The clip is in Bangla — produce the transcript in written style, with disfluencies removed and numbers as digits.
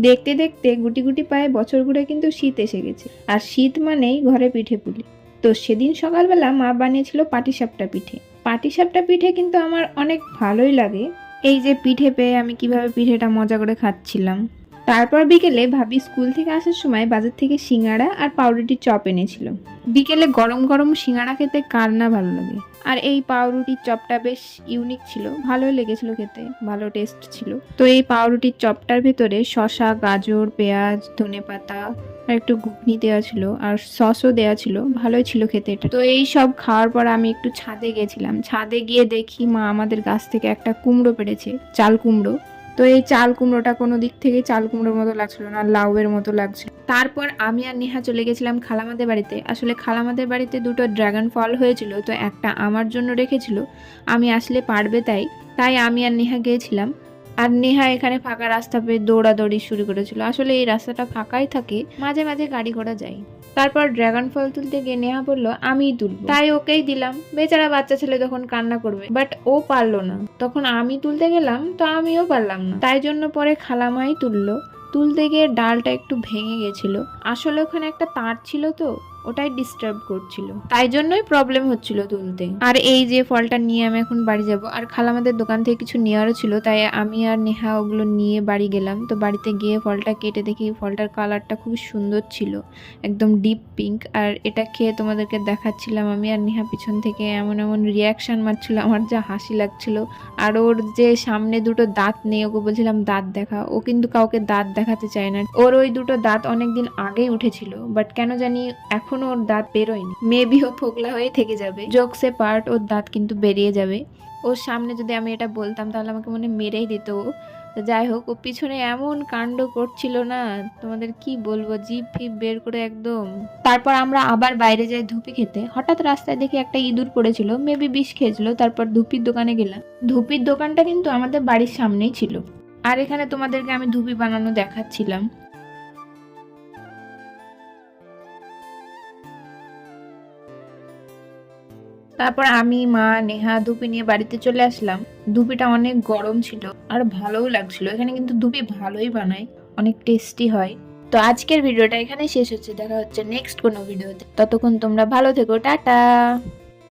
দেখতে দেখতে গুটি গুটি পায়ে বছর ঘুরে কিন্তু শীত এসে গেছে, আর শীত মানেই ঘরে পিঠে পুলি। তো সেদিন সকালবেলা মা বানিয়েছিল পাটিসাপটা পিঠে। পাটিসাপটা পিঠে কিন্তু আমার অনেক ভালোই লাগে। এই যে পিঠে পেয়ে আমি কিভাবে পিঠেটা মজা করে খাচ্ছিলাম। তারপর বিকেলে ভাবি স্কুল থেকে আসার সময় বাজার থেকে সিঙ্গাড়া আর পাউরুটির চপ এনেছিল। বিকেলে গরম গরম সিঙ্গাড়া খেতে কার না ভালো লাগে। আর এই পাউরুটির চপটা বেশ ইউনিক ছিল, ভালোই লেগেছিল খেতে, ভালো টেস্ট ছিল। তো এই পাউরুটির চপটার ভেতরে শসা, গাজর, পেঁয়াজ, ধনেপাতা আর একটু ঘুগনি দেওয়া ছিল, আর সসও দেওয়া ছিল, ভালোই ছিল খেতে এটা। তো এই সব খাওয়ার পর আমি একটু ছাদে গেছিলাম। ছাদে গিয়ে দেখি মা আমাদের গাছ থেকে একটা কুমড়ো পেড়েছে, চাল কুমড়ো। তো এই চাল কুমড়োটা কোনো দিক থেকে চাল কুমড়োর মতো লাগছিল না, লাউয়ের মতো লাগছিল। তারপর আমি আর নেহা চলে গেছিলাম খালামাদের বাড়িতে। আসলে খালামাদের বাড়িতে দুটো ড্রাগন ফল হয়েছিল, তো একটা আমার জন্য রেখেছিল, আমি আসলে পারবে তাই তাই আমি আর নেহা গিয়েছিলাম। আর নেহা এখানে ফাঁকা রাস্তা পেয়ে দৌড়াদৌড়ি শুরু করেছিল। আসলে এই রাস্তাটা ফাঁকাই থাকে, মাঝে মাঝে গাড়ি ঘোড়া যায়। তারপর ড্রাগন ফল তুলতে গিয়ে নেহা বললো আমিই তুলবো, তাই ওকেই দিলাম। বেচারা বাচ্চা ছেলে তখন কান্না করবে, বাট ও পারলো না। তখন আমি তুলতে গেলাম, তো আমিও পারলাম না, তাই জন্য পরে খালামাই তুললো। তুলতে গিয়ে ডালটা একটু ভেঙে গেছিল। আসলে ওখানে একটা তার ছিল, তো ওটাই ডিস্টার্ব করছিল, তাই জন্যই প্রবলেম হচ্ছিল তুলতে। আর এই যে ফলটা নিয়ে আমি এখন বাড়ি যাব, আর খালামাদের দোকান থেকে কিছু নেওয়ারও ছিল, তাই আমি আর নেহা ওগুলো নিয়ে বাড়ি গেলাম। তো বাড়িতে গিয়ে ফলটা কেটে দেখি ফলটার কালারটা খুব সুন্দর ছিল, একদম ডিপ পিঙ্ক। আর এটা খেয়ে তোমাদেরকে দেখাচ্ছিলাম আমি, আর নেহা পিছন থেকে এমন এমন রিয়াকশন মারছিল, আমার যা হাসি লাগছিল। আর ওর যে সামনে দুটো দাঁত নেই, ওকে বলছিলাম দাঁত দেখা, ও কিন্তু কাউকে দাঁত দেখাতে চায় না। ওর ওই দুটো দাঁত অনেকদিন আগেই উঠেছিল, বাট কেন জানি এখনো ওর দাঁত বেরোয়নি। মেবি ও ফোকলা হয়ে থেকে যাবে, জোকসে পার্ট, ওর দাঁত কিন্তু বেরিয়ে যাবে। ওর সামনে যদি আমি এটা বলতাম তাহলে আমাকে মনে মেরেই দিত ও। তো যাই হোক, ও পিছনে এমন কাণ্ড করছিল না, তোমাদের কি বলবো, জিভ ফিভ বের করে একদম। তারপর আমরা আবার বাইরে যাই ধুপি খেতে। হঠাৎ রাস্তায় দেখি একটা ইঁদুর পড়েছিল, মেবি বিষ খেয়েছিল। তারপর ধুপির দোকানে গেলাম। ধুপির দোকানটা কিন্তু আমাদের বাড়ির সামনেই ছিল। আর এখানে তোমাদেরকে আমি ধুপি বানানো দেখাচ্ছিলাম। তারপর আমি, মা, নেহা ধুপি নিয়ে বাড়িতে চলে আসলাম। ধুপিটা অনেক গরম ছিল আর ভালোও লাগছিল। এখানে কিন্তু ধুপি ভালোই বানায়, অনেক টেস্টি হয়। তো আজকের ভিডিওটা এখানেই শেষ হচ্ছে, দেখা হচ্ছে নেক্সট কোনো ভিডিওতে। ততক্ষণ তোমরা ভালো থেকো, টাটা।